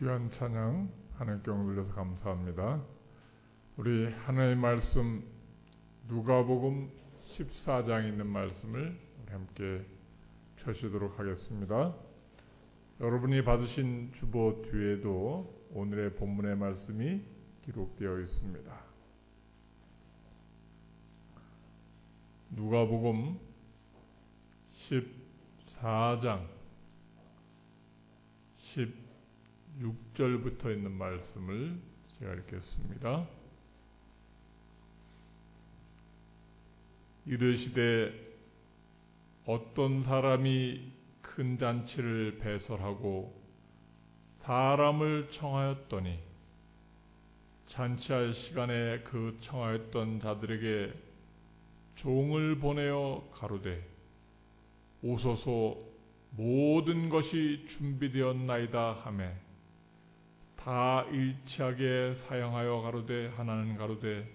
귀한 찬양 하나님께 올려서 감사합니다. 우리 하나님의 말씀 누가복음 14장에 있는 말씀을 우리 함께 펴시도록 하겠습니다. 여러분이 받으신 주보 뒤에도 오늘의 본문의 말씀이 기록되어 있습니다. 누가복음 14장 16절부터 있는 말씀을 제가 읽겠습니다. 이르시되 어떤 사람이 큰 잔치를 배설하고 사람을 청하였더니 잔치할 시간에 그 청하였던 자들에게 종을 보내어 가로되 오소서 모든 것이 준비되었나이다 하매 다 일치하게 사양하여 가로되 하나는 가로되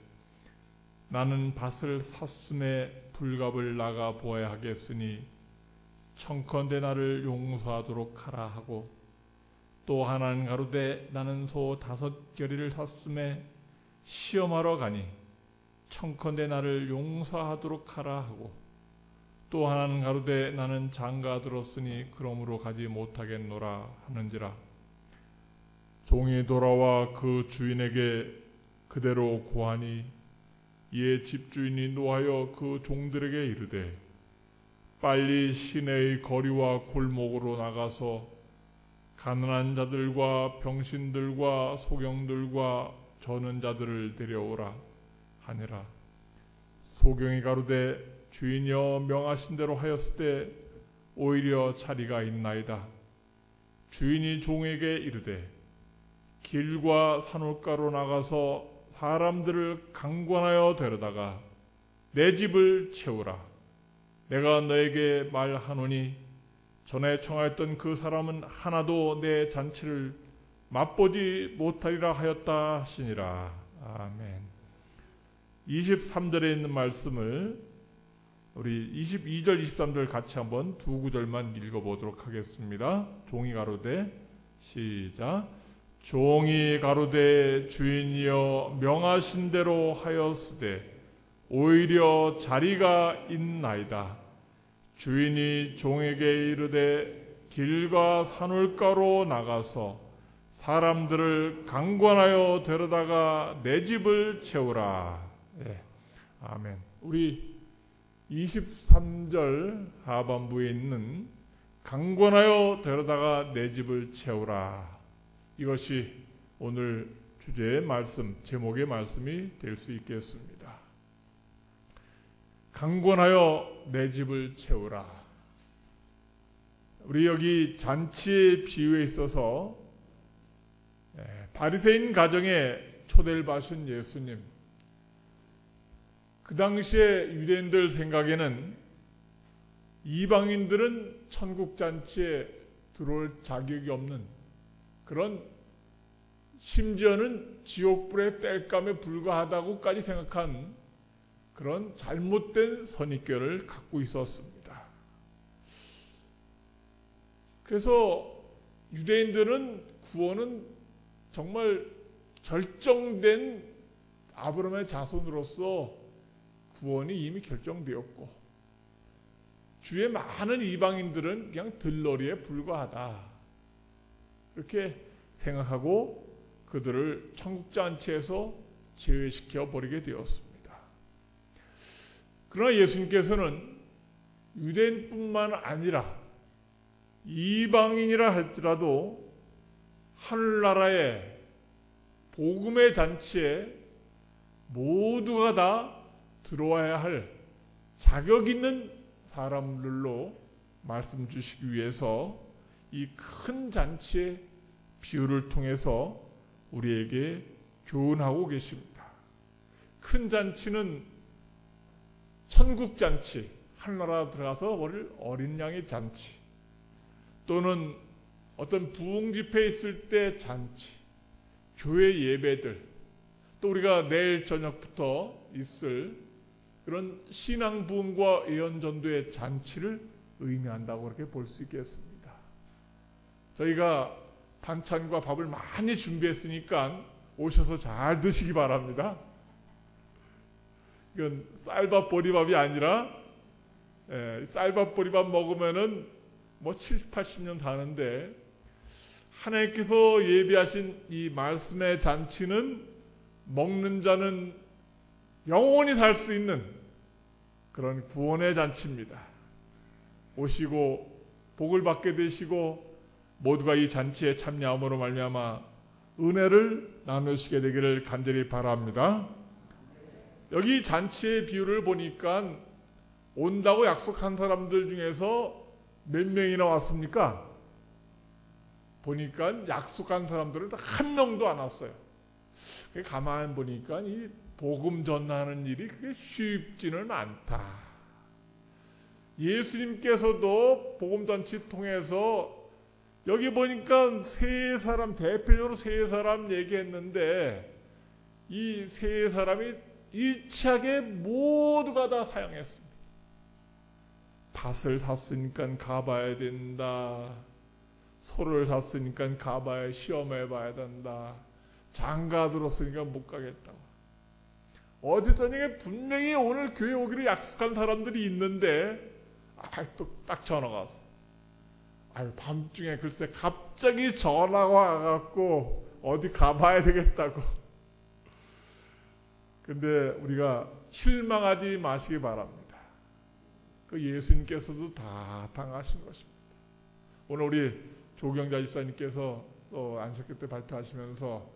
나는 밭을 샀음에 불갑을 나가 보아야 하겠으니 청컨대 나를 용서하도록 하라 하고 또 하나는 가로되 나는 소 5겨리를 샀음에 시험하러 가니 청컨대 나를 용서하도록 하라 하고 또 하나는 가로되 나는 장가 들었으니 그러므로 가지 못하겠노라 하는지라. 종이 돌아와 그 주인에게 그대로 고하니 이에 집주인이 노하여 그 종들에게 이르되 빨리 시내의 거리와 골목으로 나가서 가난한 자들과 병신들과 소경들과 저는 자들을 데려오라 하니라. 소경이 가로되 주인이여 명하신 대로 하였을 때 오히려 자리가 있나이다. 주인이 종에게 이르되 길과 산울가로 나가서 사람들을 강권하여 데려다가 내 집을 채우라. 내가 너에게 말하노니 전에 청하였던 그 사람은 하나도 내 잔치를 맛보지 못하리라 하였다 하시니라. 아멘. 23절에 있는 말씀을 우리 22절 23절 같이 한번 두 구절만 읽어보도록 하겠습니다. 종이 가로되 시작. 종이 가로되 주인이여 명하신 대로 하였으되 오히려 자리가 있나이다. 주인이 종에게 이르되 길과 산울가로 나가서 사람들을 강권하여 데려다가 내 집을 채우라. 네. 아멘. 우리 23절 하반부에 있는 강권하여 데려다가 내 집을 채우라. 이것이 오늘 주제의 말씀, 제목의 말씀이 될 수 있겠습니다. 강권하여 내 집을 채우라. 우리 여기 잔치의 비유에 있어서 바리새인 가정에 초대를 받으신 예수님, 그 당시에 유대인들 생각에는 이방인들은 천국잔치에 들어올 자격이 없는 그런, 심지어는 지옥불의 땔감에 불과하다고까지 생각한 그런 잘못된 선입견을 갖고 있었습니다. 그래서 유대인들은 구원은 정말 결정된 아브라함의 자손으로서 구원이 이미 결정되었고 주위의 많은 이방인들은 그냥 들러리에 불과하다, 이렇게 생각하고 그들을 천국잔치에서 제외시켜 버리게 되었습니다. 그러나 예수님께서는 유대인뿐만 아니라 이방인이라 할지라도 하늘나라의 복음의 잔치에 모두가 다 들어와야 할 자격 있는 사람들로 말씀 주시기 위해서 이 큰 잔치의 비유를 통해서 우리에게 교훈하고 계십니다. 큰 잔치는 천국잔치, 하늘나라 들어가서 버릴 어린 양의 잔치, 또는 어떤 부흥집회에 있을 때 잔치, 교회 예배들, 또 우리가 내일 저녁부터 있을 그런 신앙부흥과 예언전도의 잔치를 의미한다고 그렇게 볼 수 있겠습니다. 저희가 반찬과 밥을 많이 준비했으니까 오셔서 잘 드시기 바랍니다. 이건 쌀밥 보리밥이 아니라 쌀밥 보리밥 먹으면은 뭐 70, 80년 사는데 하나님께서 예비하신 이 말씀의 잔치는 먹는 자는 영원히 살 수 있는 그런 구원의 잔치입니다. 오시고 복을 받게 되시고 모두가 이 잔치에 참여함으로 말미암아 은혜를 나누시게 되기를 간절히 바랍니다. 여기 잔치의 비율을 보니까 온다고 약속한 사람들 중에서 몇 명이나 왔습니까? 보니까 약속한 사람들은 한 명도 안 왔어요. 가만히 보니까 이 복음 전하는 일이 그게 쉽지는 않다. 예수님께서도 복음잔치 통해서 여기 보니까 세 사람, 대표적으로 세 사람 얘기했는데 이 세 사람이 일치하게 모두가 다 사용했습니다. 밭을 샀으니까 가봐야 된다. 소를 샀으니까 가봐야 시험해봐야 된다. 장가 들었으니까 못 가겠다고. 어제 저녁에 분명히 오늘 교회 오기로 약속한 사람들이 있는데 또 딱 전화가 왔어. 밤중에 글쎄 갑자기 전화가 와갖고 어디 가봐야 되겠다고. 근데 우리가 실망하지 마시기 바랍니다. 그 예수님께서도 다 당하신 것입니다. 오늘 우리 조경자 집사님께서 또 안식일 때 발표하시면서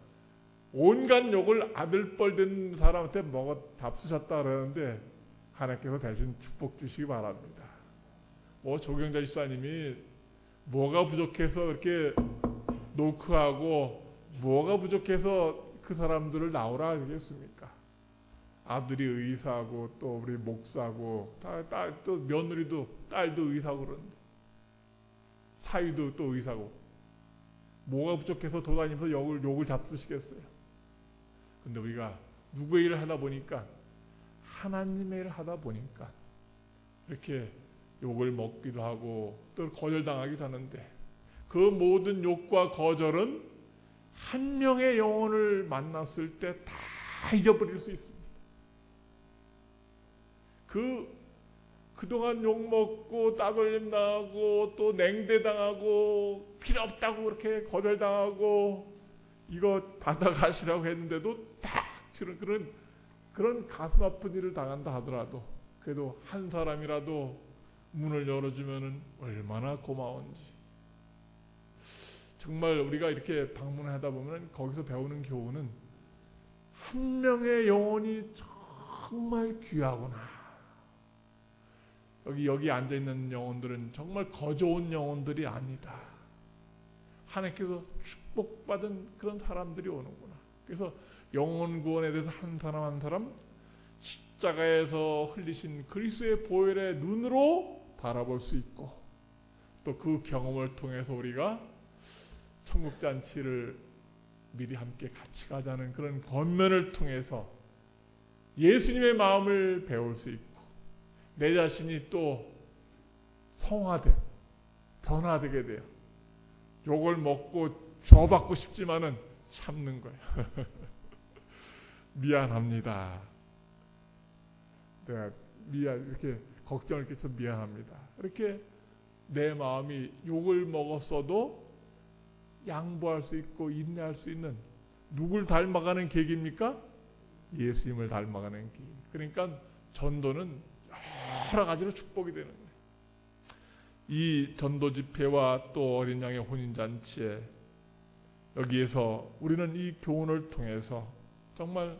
온갖 욕을 아들뻘 된 사람한테 먹어 잡수셨다 그러는데 하나님께서 대신 축복 주시기 바랍니다. 뭐 조경자 집사님이 뭐가 부족해서 그렇게 노크하고 뭐가 부족해서 그 사람들을 나오라 그러겠습니까? 아들이 의사고 또 우리 목사고 또 며느리도 딸도 의사고 그러는데 사위도 또 의사고 뭐가 부족해서 돌아다니면서 욕을 잡수시겠어요? 근데 우리가 누구의 일을 하다 보니까 하나님의 일을 하다 보니까 이렇게 욕을 먹기도 하고 또 거절당하기도 하는데 그 모든 욕과 거절은 한 명의 영혼을 만났을 때 다 잊어버릴 수 있습니다. 그동안 욕먹고 따돌림 당하고 또 냉대당하고 필요 없다고 그렇게 거절당하고 이거 받아가시라고 했는데도 다 그런 가슴 아픈 일을 당한다 하더라도 그래도 한 사람이라도 문을 열어주면 얼마나 고마운지. 정말 우리가 이렇게 방문하다 보면 거기서 배우는 교훈은 한 명의 영혼이 정말 귀하구나. 여기 앉아있는 영혼들은 정말 거저온 영혼들이 아니다. 하나님께서 축복받은 그런 사람들이 오는구나. 그래서 영혼 구원에 대해서 한 사람 한 사람 십자가에서 흘리신 그리스도의 보혈의 눈으로 바라볼 수 있고 또 그 경험을 통해서 우리가 천국잔치를 미리 함께 같이 가자는 그런 권면을 통해서 예수님의 마음을 배울 수 있고 내 자신이 또 성화되고 변화되게 돼요. 욕을 먹고 줘받고 싶지만은 참는 거예요. 미안합니다. 내가 이렇게 걱정을 끼쳐 미안합니다. 이렇게 내 마음이 욕을 먹었어도 양보할 수 있고 인내할 수 있는 누굴 닮아가는 계기입니까? 예수님을 닮아가는 계기. 그러니까 전도는 여러 가지로 축복이 되는 거예요. 이 전도 집회와 또 어린 양의 혼인잔치에 여기에서 우리는 이 교훈을 통해서 정말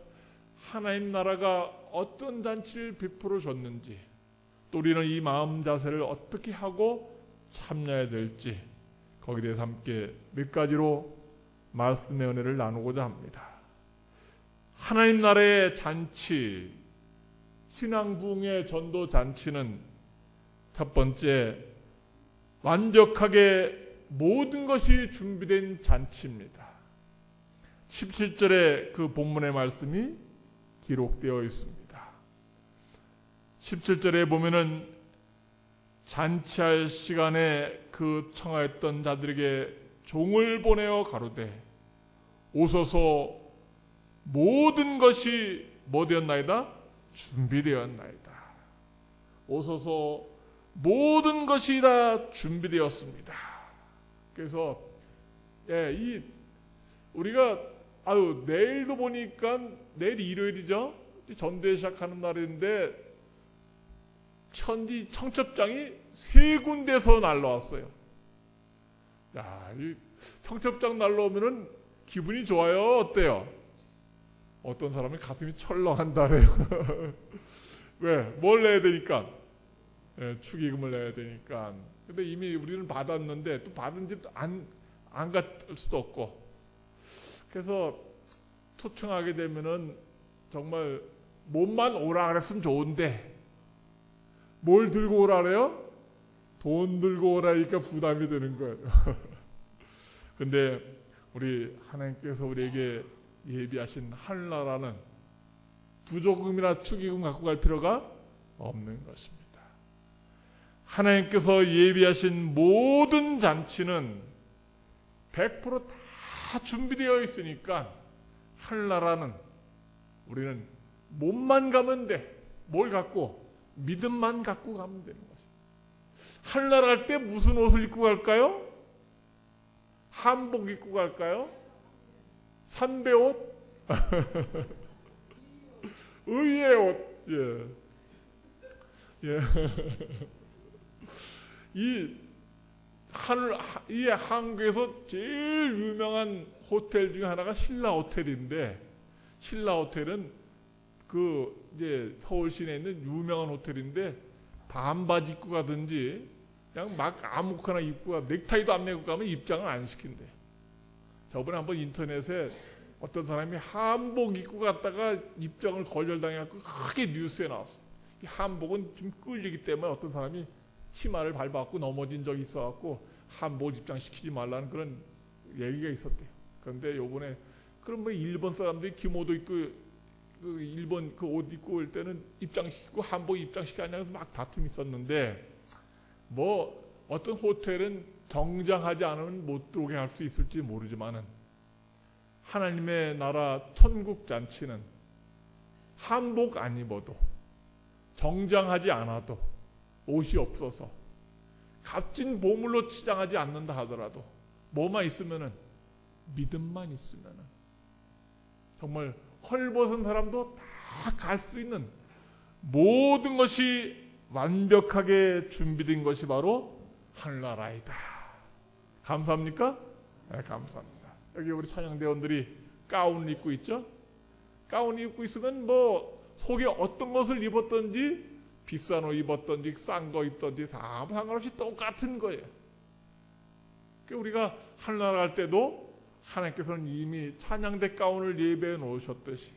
하나님 나라가 어떤 잔치를 베풀어 줬는지 또 우리는 이 마음 자세를 어떻게 하고 참여해야 될지 거기에 대해서 함께 몇 가지로 말씀의 은혜를 나누고자 합니다. 하나님 나라의 잔치, 신앙 부흥의 전도 잔치는 첫 번째 완벽하게 모든 것이 준비된 잔치입니다. 17절에 그 본문의 말씀이 기록되어 있습니다. 17절에 보면은 잔치할 시간에 그 청하였던 자들에게 종을 보내어 가로되 오소서 모든 것이 뭐 되었나이다? 준비되었나이다. 오소서 모든 것이 다 준비되었습니다. 그래서 우리가 내일도 보니까 내일 일요일이죠. 전도회 시작하는 날인데 청첩장이 3군데서 날라왔어요. 이 청첩장 날라오면은 기분이 좋아요? 어때요? 어떤 사람이 가슴이 철렁한다래요. 왜? 뭘 내야 되니까? 축의금을 내야 되니까. 근데 이미 우리는 받았는데 또 받은 집 안 갈 수도 없고. 그래서 초청하게 되면은 정말 몸만 오라 그랬으면 좋은데 뭘 들고 오라 그래요? 돈 들고 오라니까 부담이 되는 거예요. 근데 우리 하나님께서 우리에게 예비하신 하늘나라는 부조금이나 축의금 갖고 갈 필요가 없는 것입니다. 하나님께서 예비하신 모든 잔치는 100% 다 준비되어 있으니까 하늘나라는 우리는 몸만 가면 돼. 뭘 갖고? 믿음만 갖고 가면 되는 것입니다. 하늘나라 갈 때 무슨 옷을 입고 갈까요? 한복 입고 갈까요? 삼배옷? 의의 옷. 예. 이 한국에서 제일 유명한 호텔 중에 하나가 신라 호텔인데, 신라 호텔은 이제 서울 시내에 있는 유명한 호텔인데, 반바지 입고 가든지 그냥 막 아무거나 입고 가, 넥타이도 안 메고 가면 입장을 안 시킨대. 저번에 한번 인터넷에 어떤 사람이 한복 입고 갔다가 입장을 거절당해갖고 크게 뉴스에 나왔어요. 이 한복은 좀 끌리기 때문에 어떤 사람이 치마를 밟아갖고 넘어진 적이 있어갖고 한복 입장시키지 말라는 그런 얘기가 있었대요. 그런데 요번에 그럼 일본 사람들이 기모도 입고 일본 옷 입고 올 때는 입장시키고 한복 입장시키지 않냐고 막 다툼이 있었는데, 어떤 호텔은 정장하지 않으면 못 들어오게 할 수 있을지 모르지만은 하나님의 나라 천국 잔치는 한복 안 입어도 정장하지 않아도 옷이 없어서 값진 보물로 치장하지 않는다 하더라도 뭐만 있으면은 믿음만 있으면은 정말 헐벗은 사람도 다 갈 수 있는 모든 것이 완벽하게 준비된 것이 바로 하늘나라이다. 감사합니까? 네, 감사합니다. 여기 우리 찬양대원들이 가운을 입고 있죠? 가운 입고 있으면 속에 어떤 것을 입었든지 비싼 옷 입었든지 싼 거 입든지 다 상관없이 똑같은 거예요. 우리가 하늘나라 갈 때도 하나님께서는 이미 찬양대 가운을 예배해 놓으셨듯이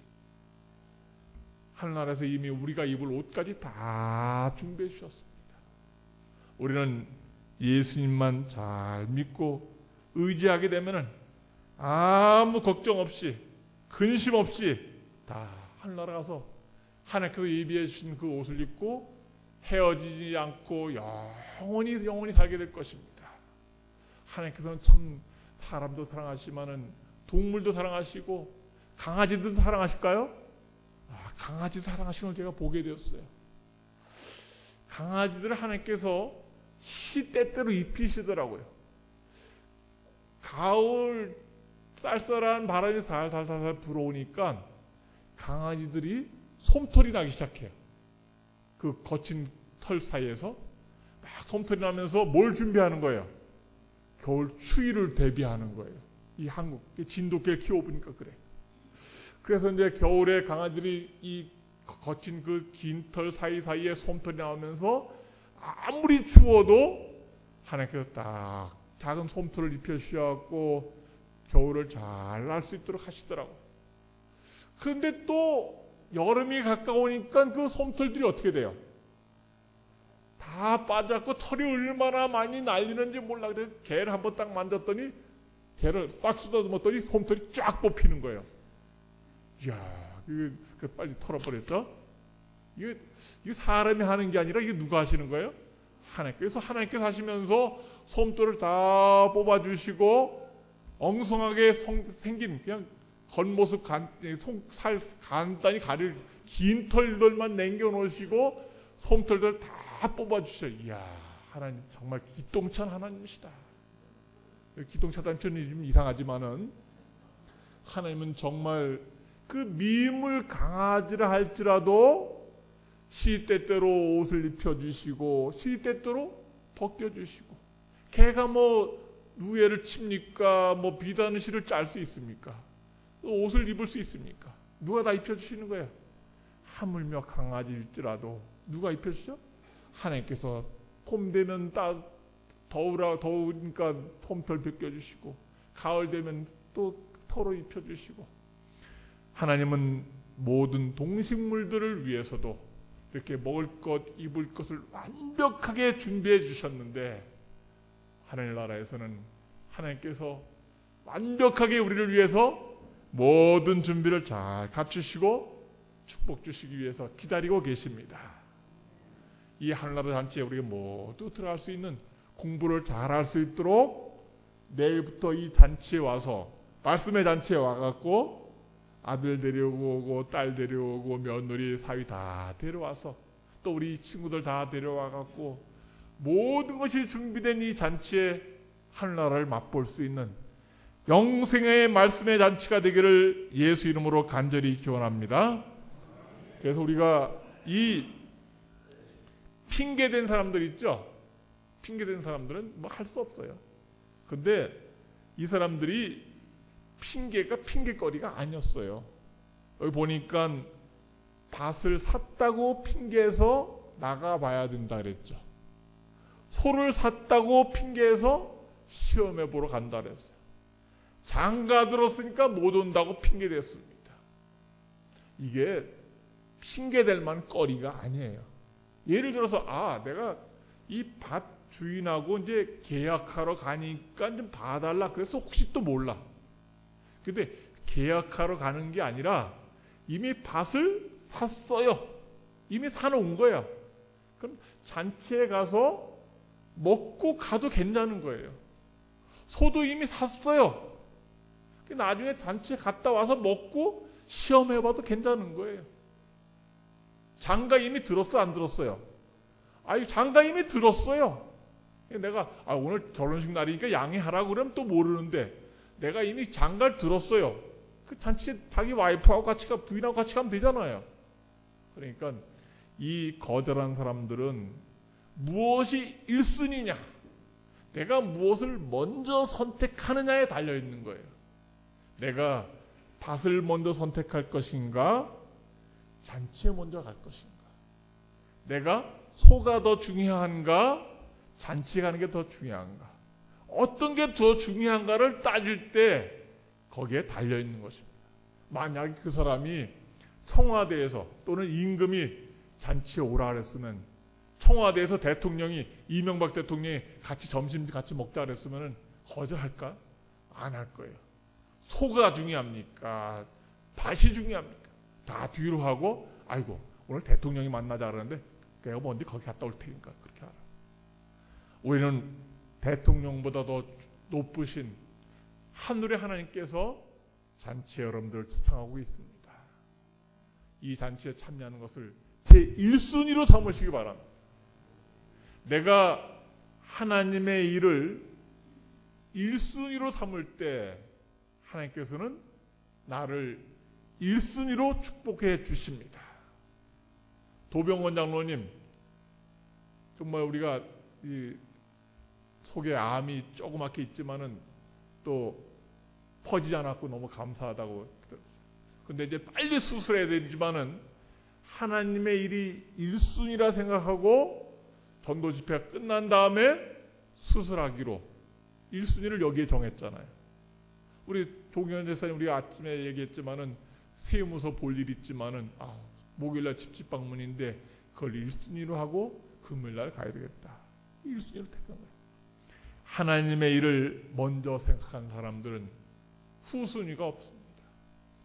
하늘나라에서 이미 우리가 입을 옷까지 다 준비해 주셨습니다. 우리는 예수님만 잘 믿고 의지하게 되면은 아무 걱정 없이 근심 없이 다 하늘나라 가서 하나님께서 예비해 주신 그 옷을 입고 헤어지지 않고 영원히 살게 될 것입니다. 하나님께서는 참 사람도 사랑하시지만은 동물도 사랑하시고 강아지도 사랑하실까요? 강아지 사랑하시는 걸 제가 보게 되었어요. 강아지들을 하나님께서 때때로 입히시더라고요. 가을 쌀쌀한 바람이 살살살살 불어오니까 강아지들이 솜털이 나기 시작해요. 그 거친 털 사이에서 막 솜털이 나면서 뭘 준비하는 거예요? 겨울 추위를 대비하는 거예요. 이 한국 진돗개를 키워보니까 그래. 그래서 이제 겨울에 강아지들이 이 거친 그 긴 털 사이사이에 솜털이 나오면서 아무리 추워도 하나님께서 딱 작은 솜털을 입혀주셔갖고 겨울을 잘 날 수 있도록 하시더라고요. 그런데 또 여름이 가까우니까 그 솜털들이 어떻게 돼요? 다 빠졌고 털이 얼마나 많이 날리는지 몰라. 그래서 개를 한번 딱 만졌더니 개를 딱 쓰다듬었더니 솜털이 쫙 뽑히는 거예요. 이야, 이거 빨리 털어버렸죠? 이게 사람이 하는 게 아니라 이게 누가 하시는 거예요? 하나님께서 하시면서 솜털을 다 뽑아주시고 엉성하게 생긴 그냥 겉모습 살 간단히 가릴 긴 털들만 남겨놓으시고 솜털들 다 뽑아주셔. 이야, 하나님 정말 기똥찬 하나님이시다. 기똥차다는 표현이 좀 이상하지만은 하나님은 정말 그 미물 강아지를 할지라도 시때때로 옷을 입혀주시고 시때때로 벗겨주시고, 개가 뭐 누에를 칩니까? 뭐 비단실을 짤 수 있습니까? 옷을 입을 수 있습니까? 누가 다 입혀주시는 거예요. 하물며 강아지일지라도 누가 입혀주죠? 하나님께서 봄 되면 더우니까 솜털 벗겨주시고, 가을 되면 또 털을 입혀주시고, 하나님은 모든 동식물들을 위해서도 이렇게 먹을 것, 입을 것을 완벽하게 준비해 주셨는데, 하나님 나라에서는 하나님께서 완벽하게 우리를 위해서 모든 준비를 잘 갖추시고 축복 주시기 위해서 기다리고 계십니다. 이 하늘나라 잔치에 우리가 모두 들어갈 수 있는 공부를 잘할 수 있도록 내일부터 이 잔치에 와서, 말씀의 잔치에 와갖고 아들 데려오고 딸 데려오고 며느리 사위 다 데려와서 또 우리 친구들 다 데려와갖고 모든 것이 준비된 이 잔치에 하늘나라를 맛볼 수 있는 영생의 말씀의 잔치가 되기를 예수 이름으로 간절히 기원합니다. 그래서 우리가 이 핑계된 사람들 있죠? 핑계된 사람들은 뭐 할 수 없어요. 근데 이 사람들이 핑계가 핑계거리가 아니었어요. 여기 보니까 밭을 샀다고 핑계해서 나가봐야 된다 그랬죠. 소를 샀다고 핑계해서 시험해 보러 간다 그랬어요. 장가 들었으니까 못 온다고 핑계댔습니다. 이게 핑계될 만한 거리가 아니에요. 예를 들어서 내가 이 밭 주인하고 이제 계약하러 가니까 좀 봐달라 그래서 혹시 또 몰라. 근데 계약하러 가는 게 아니라 이미 밭을 샀어요. 이미 사놓은 거예요. 그럼 잔치에 가서 먹고 가도 괜찮은 거예요. 소도 이미 샀어요. 나중에 잔치에 갔다 와서 먹고 시험해봐도 괜찮은 거예요. 장가 이미 들었어, 안 들었어요? 장가 이미 들었어요. 내가 오늘 결혼식 날이니까 양해하라고 그러면 또 모르는데, 내가 이미 장가를 들었어요. 그 잔치에 자기 와이프하고 같이 부인하고 같이 가면 되잖아요. 그러니까 이 거절한 사람들은 무엇이 1순위냐, 내가 무엇을 먼저 선택하느냐에 달려있는 거예요. 내가 밭을 먼저 선택할 것인가, 잔치에 먼저 갈 것인가, 내가 소가 더 중요한가, 잔치에 가는 게 더 중요한가, 어떤 게 더 중요한가를 따질 때 거기에 달려있는 것입니다. 만약 그 사람이 청와대에서 또는 임금이 잔치에 오라 그랬으면, 청와대에서 대통령이, 이명박 대통령이 같이 점심 같이 먹자 그랬으면 거절할까? 안 할 거예요. 소가 중요합니까? 밭이 중요합니까? 다 뒤로 하고, 오늘 대통령이 만나자 그러는데 내가 먼저 거기 갔다 올 테니까 그렇게 하라. 우리는 대통령보다 더 높으신 하늘의 하나님께서 잔치에 여러분들을 초청하고 있습니다. 이 잔치에 참여하는 것을 제 1순위로 삼으시기 바랍니다. 내가 하나님의 일을 1순위로 삼을 때 하나님께서는 나를 1순위로 축복해 주십니다. 도병원 장로님, 정말 우리가 이 속에 암이 조그맣게 있지만은 또 퍼지지 않았고 너무 감사하다고. 근데 이제 빨리 수술해야 되지만은 하나님의 일이 1순위라 생각하고 전도 집회가 끝난 다음에 수술하기로 1순위를 여기에 정했잖아요. 우리 조경현 제사님, 우리가 아침에 얘기했지만은 세무서 볼 일 있지만은 목요일날 집집 방문인데 그걸 1순위로 하고 금요일날 가야 되겠다. 1순위로 택한 거예요. 하나님의 일을 먼저 생각한 사람들은 후순위가 없습니다.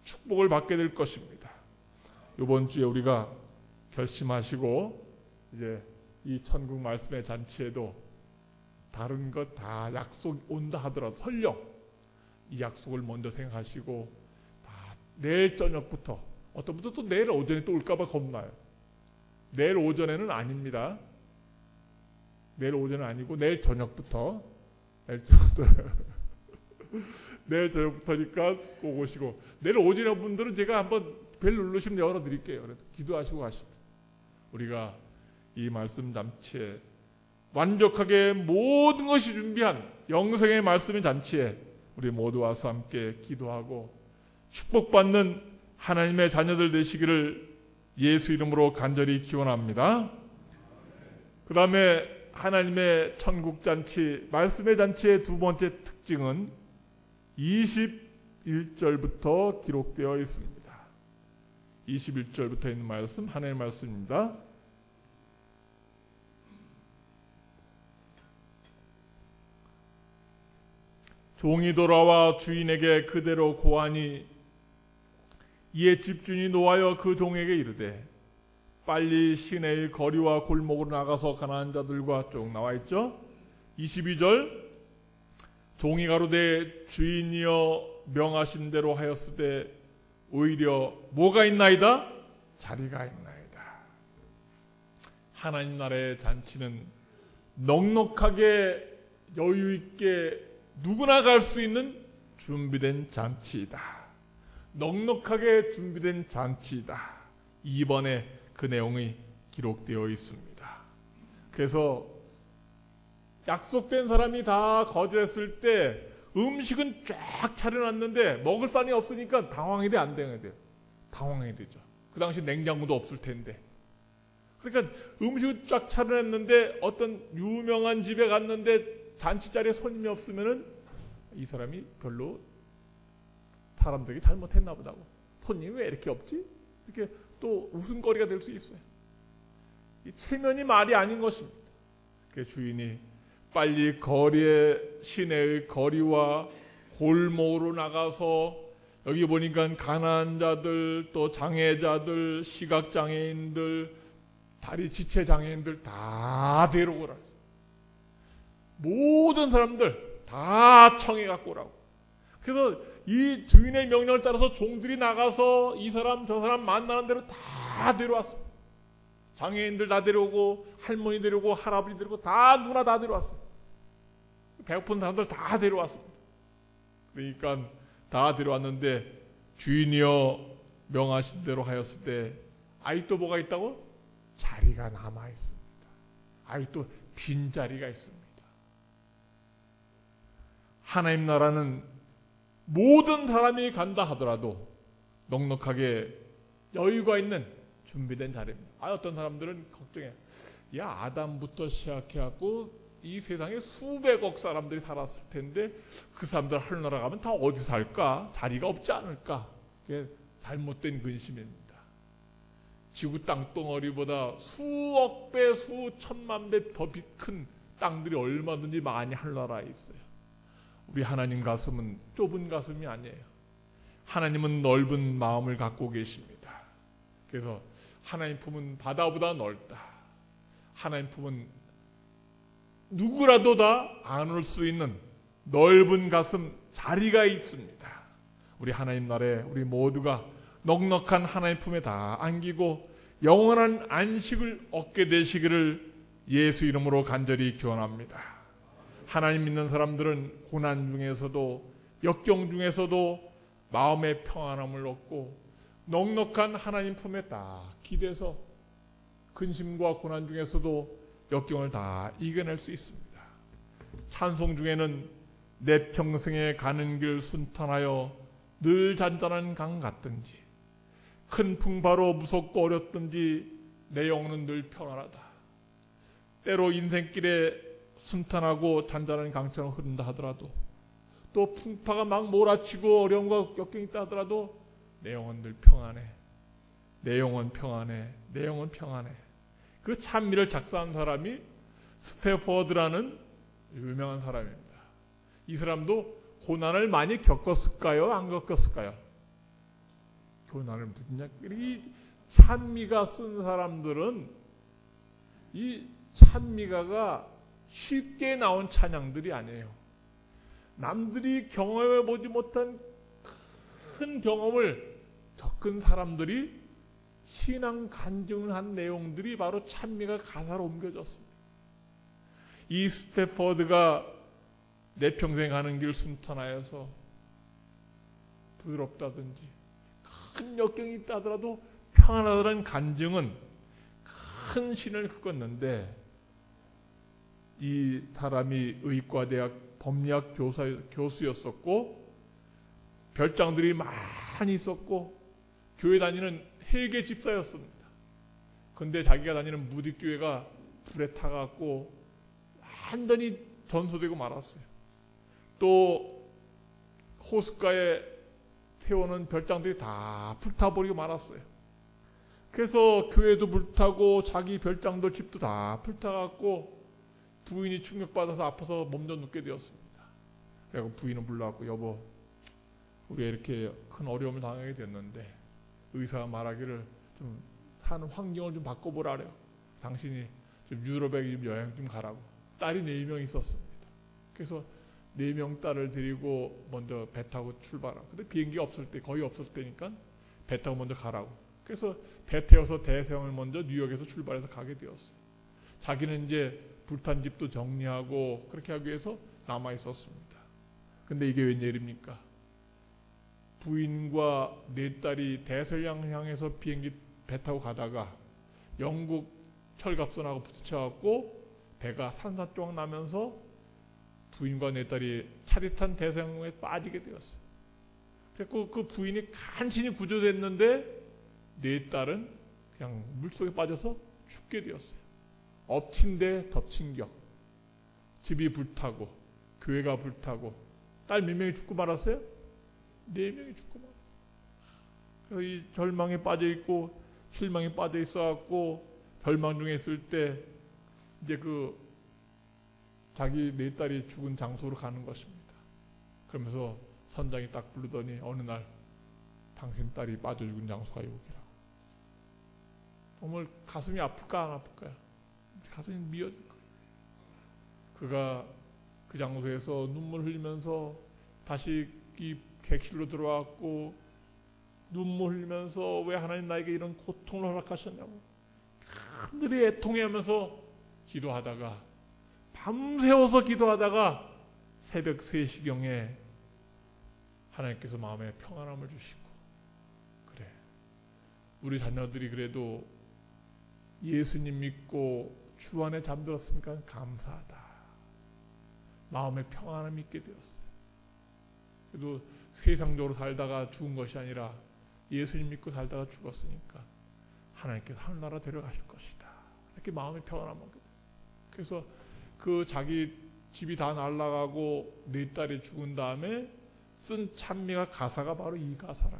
축복을 받게 될 것입니다. 이번 주에 우리가 결심하시고 이제 이 천국 말씀의 잔치에도 다른 것 다 약속 온다 하더라도 설령 이 약속을 먼저 생각하시고 다 내일 저녁부터, 어떤 분도 또 내일 오전에 또 올까봐 겁나요. 내일 오전에는 아닙니다. 내일 오전은 아니고 내일 저녁부터, 내일 저녁부터니까 꼭 오시고, 내일 오전에 분들은 제가 한번 벨 누르시면 열어드릴게요. 그래서 기도하시고 가십니다. 우리가 이 말씀 잔치에 완벽하게 모든 것이 준비한 영생의 말씀의 잔치에 우리 모두 와서 함께 기도하고 축복받는 하나님의 자녀들 되시기를 예수 이름으로 간절히 기원합니다. 그 다음에 하나님의 천국 잔치, 말씀의 잔치의 두 번째 특징은 21절부터 기록되어 있습니다. 21절부터 있는 말씀, 하나님의 말씀입니다. 종이 돌아와 주인에게 그대로 고하니 이에 집주인이 노하여 그 종에게 이르되 빨리 시내의 거리와 골목으로 나가서 가난한 자들과 쭉 나와 있죠. 22절 종이 가로되 주인이여 명하신 대로 하였으되 오히려 뭐가 있나이다? 자리가 있나이다. 하나님 나라의 잔치는 넉넉하게 여유 있게 누구나 갈 수 있는 준비된 잔치이다. 넉넉하게 준비된 잔치이다. 이번에 그 내용이 기록되어 있습니다. 그래서 약속된 사람이 다 거절했을 때 음식은 쫙 차려놨는데 먹을 사람이 없으니까 당황이 돼, 안 돼요? 당황이 되죠. 그 당시 냉장고도 없을 텐데. 그러니까 음식을 쫙 차려놨는데 어떤 유명한 집에 갔는데 잔치 자리에 손님이 없으면은 이 사람이 별로 사람들이 잘못했나 보다고. 손님이 왜 이렇게 없지? 이렇게 또 웃음거리가 될 수 있어요. 이 체면이 말이 아닌 것입니다. 그 주인이 빨리 시내의 거리와 골목으로 나가서 여기 보니까 가난한 자들, 또 장애자들, 시각장애인들, 다리 지체장애인들 다 데려오라. 모든 사람들 다 청해 갖고 오라고. 그래서 이 주인의 명령을 따라서 종들이 나가서 이 사람 저 사람 만나는 대로 다 데려왔어. 장애인들 다 데려오고 할머니 데려오고 할아버지 데려오고 다 누나 다 데려왔어. 배고픈 사람들 다 데려왔습니다. 그러니까 다 데려왔는데 주인이여 명하신 대로 하였을 때 아직도 뭐가 있다고? 자리가 남아 있습니다. 아직도 빈 자리가 있습니다. 하나님 나라는 모든 사람이 간다 하더라도 넉넉하게 여유가 있는 준비된 자리입니다. 어떤 사람들은 걱정해. 야, 아담부터 시작해갖고 이 세상에 수백억 사람들이 살았을 텐데 그 사람들 하늘나라 가면 다 어디 살까? 자리가 없지 않을까? 그게 잘못된 근심입니다. 지구 땅덩어리보다 수억 배, 수천만 배 더 큰 땅들이 얼마든지 많이 하늘나라에 있어요. 우리 하나님 가슴은 좁은 가슴이 아니에요. 하나님은 넓은 마음을 갖고 계십니다. 그래서 하나님 품은 바다보다 넓다. 하나님 품은 누구라도 다 안을 수 있는 넓은 가슴 자리가 있습니다. 우리 하나님 나라에 우리 모두가 넉넉한 하나님 품에 다 안기고 영원한 안식을 얻게 되시기를 예수 이름으로 간절히 기원합니다. 하나님 믿는 사람들은 고난 중에서도 역경 중에서도 마음의 평안함을 얻고 넉넉한 하나님 품에 딱 기대서 근심과 고난 중에서도 역경을 다 이겨낼 수 있습니다. 찬송 중에는 내 평생에 가는 길 순탄하여 늘 잔잔한 강 같든지 큰 풍파로 무섭고 어렵든지 내 영혼은 늘 평안하다. 때로 인생길에 순탄하고 잔잔한 강처럼 흐른다 하더라도 또 풍파가 막 몰아치고 어려움과 역경이 있다 하더라도 내 영혼 늘 평안해. 내 영혼 평안해. 내 영혼 평안해. 그 찬미를 작사한 사람이 스페포드라는 유명한 사람입니다. 이 사람도 고난을 많이 겪었을까요? 안 겪었을까요? 고난을 무슨 이 찬미가 쓴 사람들은 이 찬미가가 쉽게 나온 찬양들이 아니에요. 남들이 경험해 보지 못한 큰 경험을 겪은 사람들이 신앙 간증을 한 내용들이 바로 찬미가 가사로 옮겨졌습니다. 이 스태퍼드가 내 평생 가는 길 순탄하여서 부드럽다든지 큰 역경이 있다 하더라도 평안하다는 간증은 큰 신을 긋었는데, 이 사람이 의과대학 법리학 교수였었고 별장들이 많이 있었고 교회 다니는 회계 집사였습니다. 근데 자기가 다니는 무디교회가 불에 타갖고 완전히 전소되고 말았어요. 또 호숫가에 태우는 별장들이 다 불타버리고 말았어요. 그래서 교회도 불타고 자기 별장들 집도 다 불타갖고 부인이 충격받아서 아파서 몸져 눕게 되었습니다. 그리고 부인은 불러갖고, 여보, 우리가 이렇게 큰 어려움을 당하게 됐는데 의사가 말하기를 좀 사는 환경을 좀 바꿔보라래요. 당신이 좀 유럽에 좀 여행 좀 가라고. 딸이 4명 있었습니다. 그래서 4명 딸을 데리고 먼저 배 타고 출발하고, 근데 비행기가 없을 때, 거의 없었을 때니까 배 타고 먼저 가라고. 그래서 배 태워서 대서양을 먼저 뉴욕에서 출발해서 가게 되었어요. 자기는 이제 불탄 집도 정리하고 그렇게 하기 위해서 남아 있었습니다. 근데 이게 웬일입니까? 부인과 4딸이 대서양 향해서 비행기 배 타고 가다가 영국 철갑선하고 부딪혀갖고 배가 산산조각 나면서 부인과 4딸이 차디탄 대서양에 빠지게 되었어요. 그래서 그 부인이 간신히 구조됐는데 4딸은 그냥 물속에 빠져서 죽게 되었어요. 엎친 데 덮친 격. 집이 불타고 교회가 불타고 딸 몇 명이 죽고 말았어요? 4명이 죽고 말았어요. 그래서 이 절망에 빠져 있고 실망에 빠져 있어갖고 절망 중에 있을 때 이제 그 자기 4딸이 죽은 장소로 가는 것입니다. 그러면서 선장이 딱 부르더니 어느 날 당신 딸이 빠져 죽은 장소가 여기라고. 정말 가슴이 아플까 안 아플까요? 가슴이 미어질 거예요. 그가 그 장소에서 눈물 흘리면서 다시 이 객실로 들어왔고 눈물 흘리면서 왜 하나님 나에게 이런 고통을 허락하셨냐고 하늘에 애통해하면서 기도하다가 밤새워서 기도하다가 새벽 3시경에 하나님께서 마음에 평안함을 주시고, 그래 우리 자녀들이 그래도 예수님 믿고 주 안에 잠들었으니까 감사하다. 마음에 평안함이 있게 되었어요. 그래도 세상적으로 살다가 죽은 것이 아니라 예수님 믿고 살다가 죽었으니까 하나님께서 하늘나라 데려가실 것이다. 이렇게 마음에 평안함을 얻게 됐어요. 그래서 그 자기 집이 다 날아가고 4딸이 죽은 다음에 쓴 찬미가 가사가 바로 이 가사를,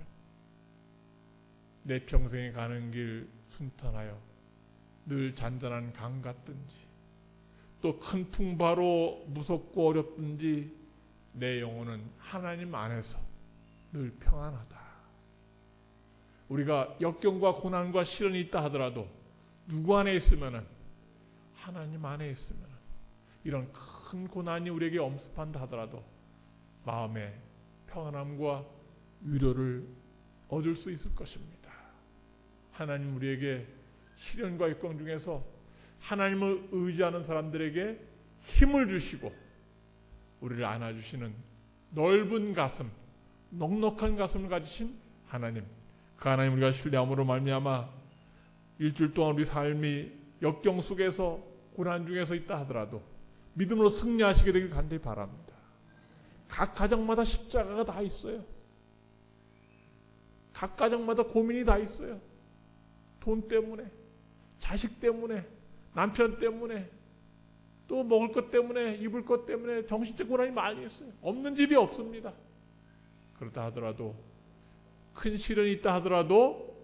내 평생에 가는 길 순탄하여 늘 잔잔한 강 같든지 또 큰 풍파로 무섭고 어렵든지 내 영혼은 하나님 안에서 늘 평안하다. 우리가 역경과 고난과 시련이 있다 하더라도 누구 안에 있으면은, 하나님 안에 있으면은 이런 큰 고난이 우리에게 엄습한다 하더라도 마음에 평안함과 위로를 얻을 수 있을 것입니다. 하나님 우리에게 시련과 역경 중에서 하나님을 의지하는 사람들에게 힘을 주시고 우리를 안아주시는 넓은 가슴, 넉넉한 가슴을 가지신 하나님, 그 하나님 우리가 신뢰함으로 말미암아 일주일 동안 우리 삶이 역경 속에서 고난 중에서 있다 하더라도 믿음으로 승리하시게 되길 간절히 바랍니다. 각 가정마다 십자가가 다 있어요. 각 가정마다 고민이 다 있어요. 돈 때문에, 자식 때문에, 남편 때문에, 또 먹을 것 때문에, 입을 것 때문에 정신적 고난이 많이 있어요. 없는 집이 없습니다. 그렇다 하더라도, 큰 시련이 있다 하더라도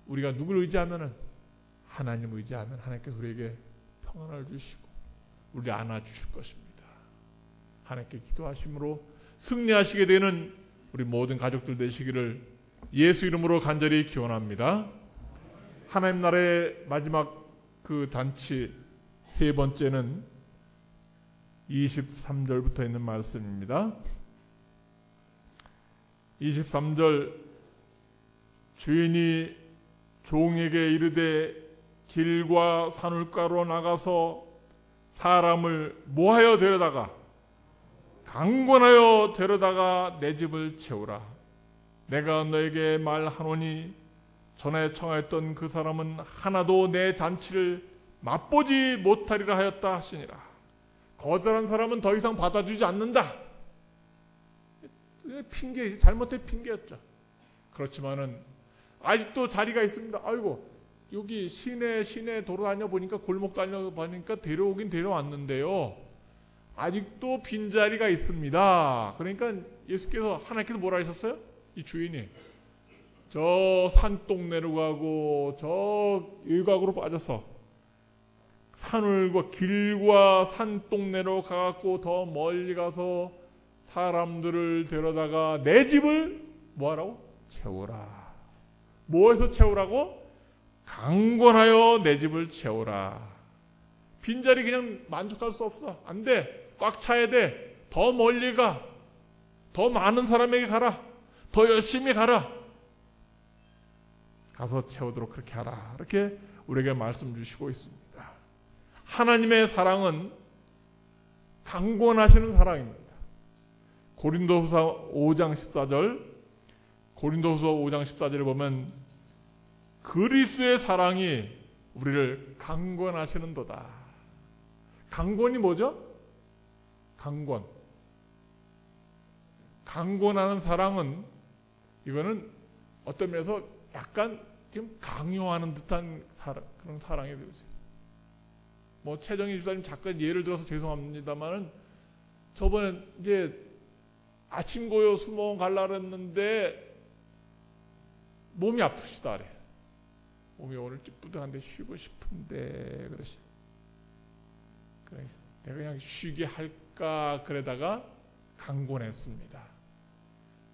우리가 누구를 의지하면은, 하나님을 의지하면 하나님께서 우리에게 평안을 주시고 우리를 안아주실 것입니다. 하나님께 기도하심으로 승리하시게 되는 우리 모든 가족들 되시기를 예수 이름으로 간절히 기원합니다. 하나님 나라의 마지막 그 잔치 3번째는 23절부터 있는 말씀입니다. 23절 주인이 종에게 이르되 길과 산울가로 나가서 사람을 모하여 데려다가 강권하여 데려다가 내 집을 채우라. 내가 너에게 말하노니 전에 청하였던 그 사람은 하나도 내 잔치를 맛보지 못하리라 하였다 하시니라. 거절한 사람은 더 이상 받아주지 않는다. 핑계, 잘못된 핑계였죠. 그렇지만은 아직도 자리가 있습니다. 아이고, 여기 시내 돌아다녀 보니까, 골목 다녀 보니까 데려오긴 데려왔는데요, 아직도 빈자리가 있습니다. 그러니까 예수께서, 하나님께서 뭐라 하셨어요? 이 주인이 저 산동네로 가고 저 외곽으로 빠져서 산울과 길과 산동네로 가갖고 더 멀리 가서 사람들을 데려다가 내 집을 뭐하라고? 채우라. 뭐해서 채우라고? 강권하여 내 집을 채우라. 빈자리 그냥 만족할 수 없어. 안 돼. 꽉 차야 돼. 더 멀리 가. 더 많은 사람에게 가라. 더 열심히 가라. 가서 채우도록 그렇게 하라. 이렇게 우리에게 말씀 주시고 있습니다. 하나님의 사랑은 강권하시는 사랑입니다. 고린도후서 5장 14절, 고린도후서 5장 14절에 보면 그리스도의 사랑이 우리를 강권하시는도다. 강권이 뭐죠? 강권. 강권하는 사랑은, 이거는 어떤 면에서 약간 지금 강요하는 듯한 그런 사랑이 되고 있어요. 뭐 최정희 집사님 잠깐 예를 들어서 죄송합니다만은, 저번에 이제 아침 고요 수목원 갈라 그랬는데 몸이 아프시다 그래. 몸이 오늘 찌뿌둥한데 쉬고 싶은데 그러시. 그래, 내가 그냥 쉬게 할까 그러다가 강권했습니다.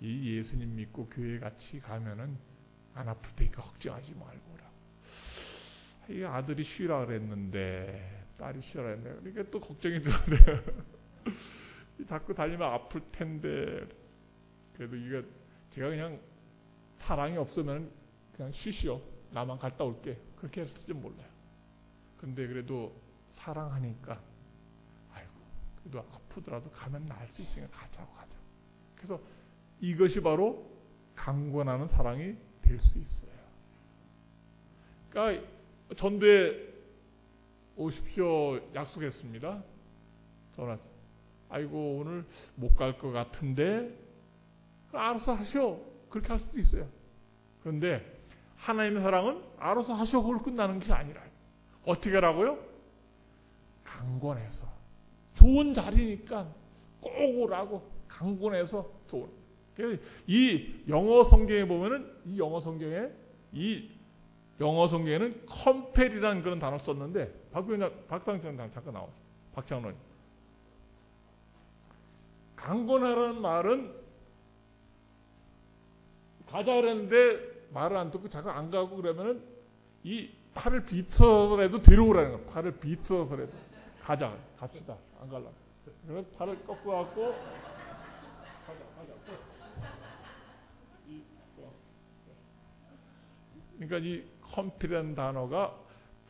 이 예수님 믿고 교회 같이 가면은 안 아플 테니까 걱정하지 말고라. 이 아들이 쉬라 그랬는데, 딸이 쉬라 그랬네. 그러니까 또 걱정이 드네요. 자꾸 다니면 아플 텐데. 그래도 이거 제가 그냥 사랑이 없으면 그냥 쉬시오. 나만 갔다 올게. 그렇게 했을지 몰라요. 근데 그래도 사랑하니까, 아이고, 그래도 아프더라도 가면 나을 수 있으니까 가자고 가자. 그래서 이것이 바로 강권하는 사랑이 될 수 있어요. 그러니까 전도에 오십시오 약속했습니다. 전화. 아이고, 오늘 못 갈 것 같은데. 알아서 하시오. 그렇게 할 수도 있어요. 그런데 하나님의 사랑은 알아서 하시오 그걸 끝나는 게 아니라 어떻게 하라고요? 강권해서. 좋은 자리니까 꼭 오라고 강권해서 좋은. 이 영어 성경에 보면은, 이 영어 성경에는 컴펠이라는 그런 단어를 썼는데, 박상천 잠깐 나와. 박창론. 강권하라는 말은, 가자 그랬는데 말을 안 듣고 자꾸 안 가고 그러면은 이 팔을 비틀어서라도 데려오라는 거야. 팔을 비틀어서라도 가자, 갑시다. 안 갈라. 그래서 팔을 꺾고 갖고 가자. 그러니까 이 컴필이라는 단어가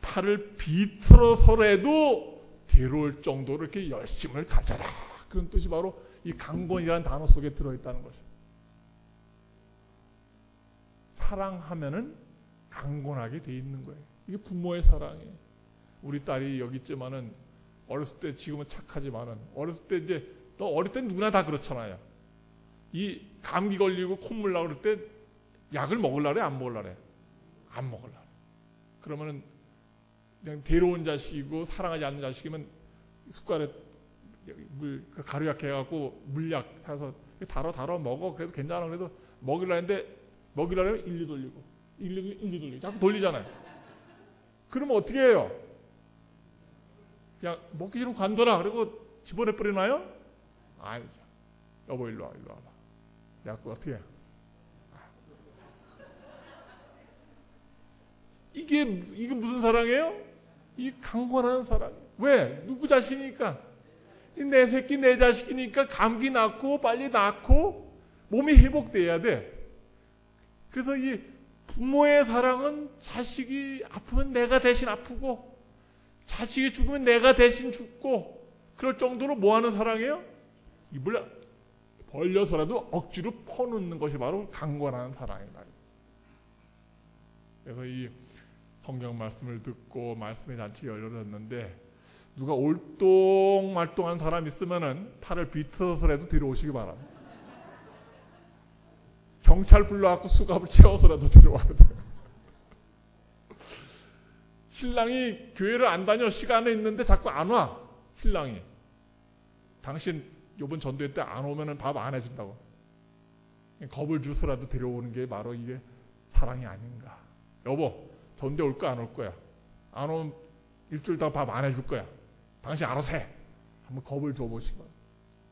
팔을 비틀어서라도 데려올 정도로 이렇게 열심을 가져라. 그런 뜻이 바로 이 강권이라는 단어 속에 들어있다는 것입니다. 사랑하면은 강권하게 돼 있는 거예요. 이게 부모의 사랑이에요. 우리 딸이 여기 있지만은 어렸을 때, 지금은 착하지만은 어렸을 때, 이제 또 어릴 때 누구나 다 그렇잖아요. 이 감기 걸리고 콧물 나고 그럴 때 약을 먹으려고 그래, 안 먹으려고 그래? 안 먹으려고 그래. 그러면은 그냥 데려온 자식이고 사랑하지 않는 자식이면 숟갈에 물 가루약 해갖고 물약 사서 달아 먹어. 그래도 괜찮아. 그래도 먹으려고 했는데, 먹이려고 하면 1, 2 돌리고 1, 2 돌리고 자꾸 돌리잖아요. 그러면 어떻게 해요? 그냥 먹기 싫으면 관둬라. 그리고 집어내 버리나요? 아니죠. 여보 일로 와봐. 내가 그거 어떻게 해? 이게 무슨 사랑이에요? 이 강권하는 사랑. 왜? 누구 자신이니까. 내 새끼 내 자식이니까 감기 낫고 빨리 낫고 몸이 회복돼야 돼. 그래서 이 부모의 사랑은 자식이 아프면 내가 대신 아프고 자식이 죽으면 내가 대신 죽고 그럴 정도로 뭐하는 사랑이에요? 입을 벌려서라도 억지로 퍼놓는 것이 바로 강권하는 사랑이다. 그래서 이 성경 말씀을 듣고 말씀의 잔치 열렸는데 누가 올똥말똥한 사람 있으면은 팔을 비틀어서라도 들어오시기 바랍니다. 경찰 불러갖고 수갑을 채워서라도 들어와야 돼요. 신랑이 교회를 안 다녀 시간에 있는데 자꾸 안 와. 신랑이 당신 요번 전도회 때 안 오면은 밥 안 해준다고. 겁을 주서라도 데려오는 게 바로 이게 사랑이 아닌가. 여보 전도회 올 거야 안 올 거야? 안 오면 일주일 동안 밥 안 해줄 거야. 당신 알아서 해. 한번 겁을 줘보시고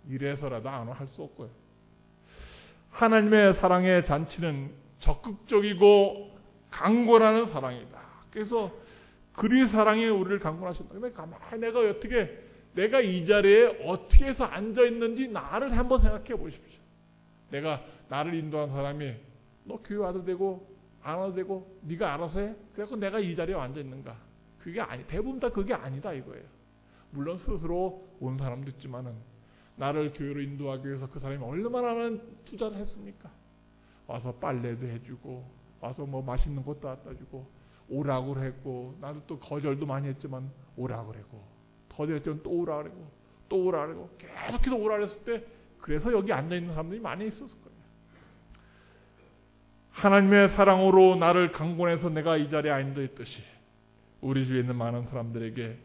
이래서라도 안 할 수 없고요. 하나님의 사랑의 잔치는 적극적이고 강권하는 사랑이다. 그래서 그리 사랑이 우리를 강권하신다. 근데 가만히 내가 어떻게 내가 이 자리에 어떻게 해서 앉아 있는지 나를 한번 생각해 보십시오. 내가 나를 인도한 사람이 너 교회 와도 되고 안 와도 되고 네가 알아서 해. 그래서 내가 이 자리에 앉아 있는가? 그게 아니. 대부분 다 그게 아니다 이거예요. 물론 스스로 온 사람도 있지만은 나를 교회로 인도하기 위해서 그 사람이 얼마나 많은 투자를 했습니까? 와서 빨래도 해주고 와서 뭐 맛있는 것도 갖다 주고 오라고 했고 나도 또 거절도 많이 했지만 오라고 그러고 거절했지만 또 오라 그러고 또 오라 그러고 계속해서 오라 그랬을 때 그래서 여기 앉아있는 사람들이 많이 있었을 거예요. 하나님의 사랑으로 나를 강권해서 내가 이 자리에 앉아있듯이 우리 주위에 있는 많은 사람들에게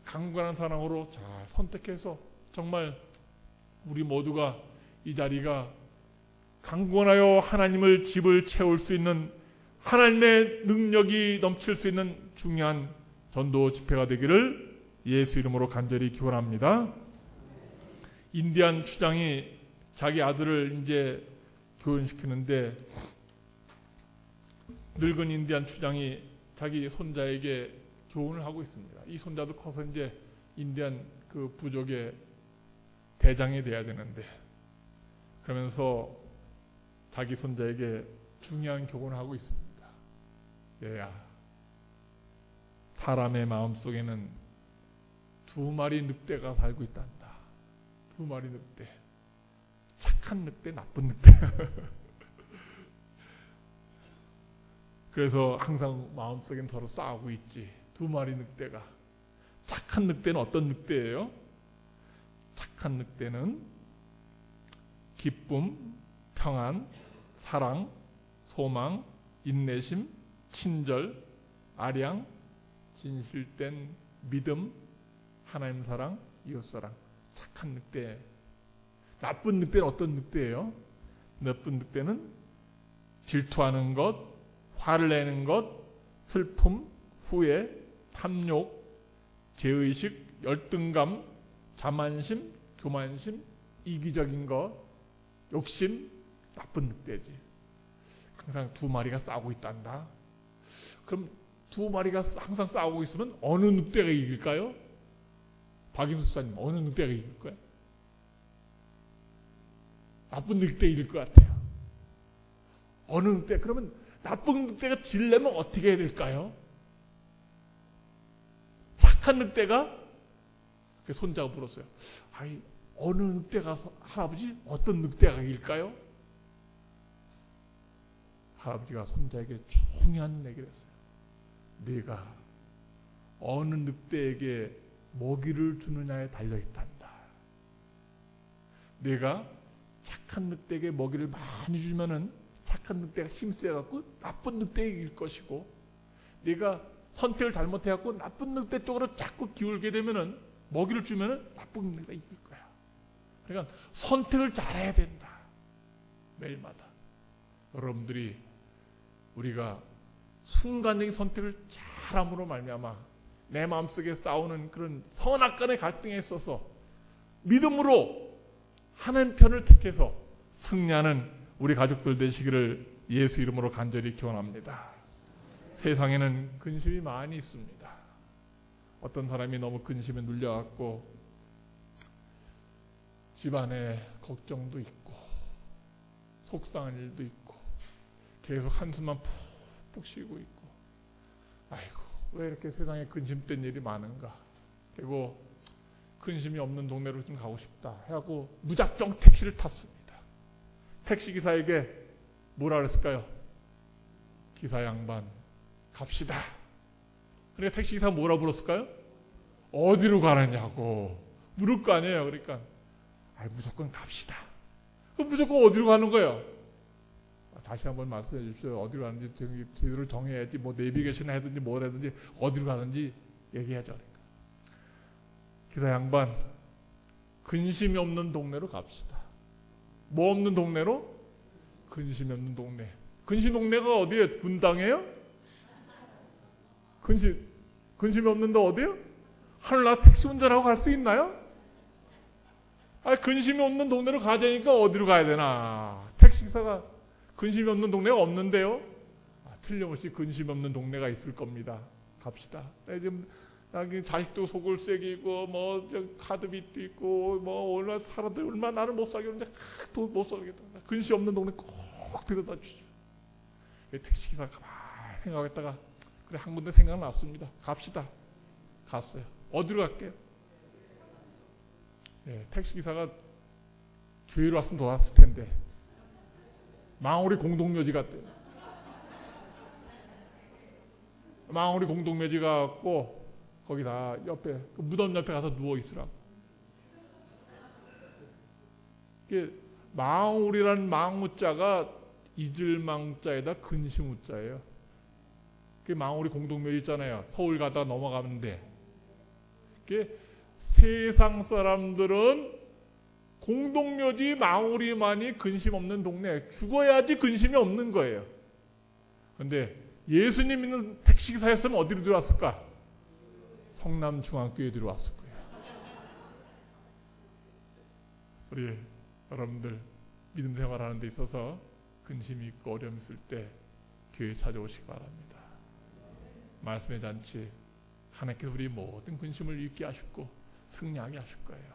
강건한 사랑으로 잘 선택해서 정말 우리 모두가 이 자리가 강권하여 하나님을 집을 채울 수 있는 하나님의 능력이 넘칠 수 있는 중요한 전도 집회가 되기를 예수 이름으로 간절히 기원합니다. 인디안 추장이 자기 아들을 이제 교훈시키는데 늙은 인디안 추장이 자기 손자에게 교훈을 하고 있습니다. 이 손자도 커서 이제 인디안 그 부족의 대장이 돼야 되는데 그러면서 자기 손자에게 중요한 교훈을 하고 있습니다. 얘야, 사람의 마음속에는 두 마리 늑대가 살고 있단다. 두 마리 늑대. 착한 늑대, 나쁜 늑대. 그래서 항상 마음속엔 서로 싸우고 있지. 두 마리 늑대가. 착한 늑대는 어떤 늑대예요? 착한 늑대는 기쁨, 평안, 사랑, 소망, 인내심, 친절, 아량, 진실된 믿음, 하나님 사랑, 이웃 사랑. 착한 늑대. 나쁜 늑대는 어떤 늑대예요? 나쁜 늑대는 질투하는 것, 화를 내는 것, 슬픔, 후회, 탐욕, 죄의식, 열등감, 자만심, 교만심, 이기적인 것, 욕심, 나쁜 늑대지. 항상 두 마리가 싸우고 있단다. 그럼 두 마리가 항상 싸우고 있으면 어느 늑대가 이길까요? 박인수 수사님, 어느 늑대가 이길 거야? 나쁜 늑대 이길 것 같아요. 어느 늑대? 그러면 나쁜 늑대가 지려면 어떻게 해야 될까요? 착한 늑대가 손자가 물었어요. 아이, 어느 늑대가 할아버지 어떤 늑대가 이길까요? 할아버지가 손자에게 중요한 얘기를 했어요. 네가 어느 늑대에게 먹이를 주느냐에 달려있단다. 네가 착한 늑대에게 먹이를 많이 주면은 착한 늑대가 힘세갖고 나쁜 늑대에게 이길 것이고, 네가 선택을 잘못해갖고 나쁜 늑대 쪽으로 자꾸 기울게 되면은 먹이를 주면은 나쁜 늑대가 이길 거야. 그러니까 선택을 잘해야 된다. 매일마다. 여러분들이 우리가 순간적인 선택을 잘함으로 말미암아 내 마음속에 싸우는 그런 선악간의 갈등에 있어서 믿음으로 하나님 편을 택해서 승리하는 우리 가족들 되시기를 예수 이름으로 간절히 기원합니다. 세상에는 근심이 많이 있습니다. 어떤 사람이 너무 근심에 눌려갖고 집안에 걱정도 있고 속상한 일도 있고 계속 한숨만 푹푹 쉬고 있고, 아이고 왜 이렇게 세상에 근심된 일이 많은가, 그리고 근심이 없는 동네로 좀 가고 싶다 해갖고 무작정 택시를 탔습니다. 택시기사에게 뭐라 그랬을까요? 기사 양반 갑시다. 그러니까 택시기사가 뭐라 불렀을까요? 어디로 가느냐고 물을 거 아니에요. 그러니까 무조건 갑시다. 그럼 무조건 어디로 가는 거예요? 다시 한번 말씀해 주십시오. 어디로 가는지 제대로 정해야지. 뭐 내비게이션 하든지 뭘 하든지 어디로 가는지 얘기하죠. 그러니까. 기사 양반, 근심이 없는 동네로 갑시다. 뭐 없는 동네로? 근심이 없는 동네. 근심 동네가 어디예요? 분당이에요? 근심이 없는 데 어디예요? 하늘나라 택시 운전하고 갈 수 있나요? 근심이 없는 동네로 가자니까 어디로 가야 되나? 택시기사가 근심이 없는 동네가 없는데요? 틀림없이 근심이 없는 동네가 있을 겁니다. 갑시다. 지금 자식도 속을 새기고 뭐 카드빚도 있고 뭐 얼마나 살아도 얼마나 나를 못 살겠는데 돈 못 살겠다. 근심 없는 동네 꼭 데려다 주죠. 택시기사가 가만히 생각했다가 그래 한 군데 생각났습니다. 갑시다. 갔어요. 어디로 갈게요? 택시기사가 교회로 왔으면 더 왔을 텐데 망우리 공동묘지 갔대요. 망우리 공동묘지 가고 거기 다 옆에 그 무덤 옆에 가서 누워 있으라고. 망우리란 망우자가 잊을망자에다 근심우자예요. 그 망우리 공동묘지 있잖아요. 서울 가다 넘어가는데 세상 사람들은 공동묘지 망우리만이 근심 없는 동네, 죽어야지 근심이 없는 거예요. 그런데 예수님 있는 택시기사였으면 어디로 들어왔을까? 성남중앙교회에 들어왔을 거예요. 우리 여러분들 믿음 생활하는 데 있어서 근심이 있고 어려움이 있을 때 교회 찾아오시기 바랍니다. 말씀의 잔치, 하나님께서 우리 모든 근심을 잊게 하시고 승리하게 하실 거예요.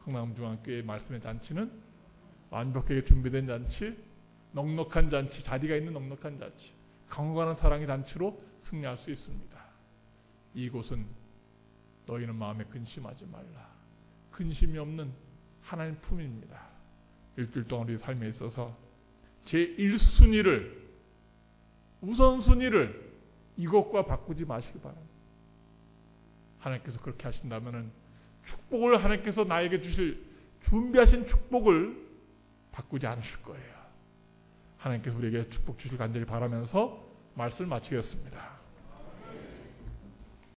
성남중앙교회 말씀의 잔치는 완벽하게 준비된 잔치, 넉넉한 잔치, 자리가 있는 넉넉한 잔치, 강건한 사랑의 잔치로 승리할 수 있습니다. 이곳은 너희는 마음에 근심하지 말라. 근심이 없는 하나님 품입니다. 일주일 동안 우리 삶에 있어서 제1순위를, 우선순위를 이것과 바꾸지 마시기 바랍니다. 하나님께서 그렇게 하신다면 축복을 하나님께서 나에게 주실 준비하신 축복을 바꾸지 않으실 거예요. 하나님께서 우리에게 축복 주실 간절히 바라면서 말씀을 마치겠습니다.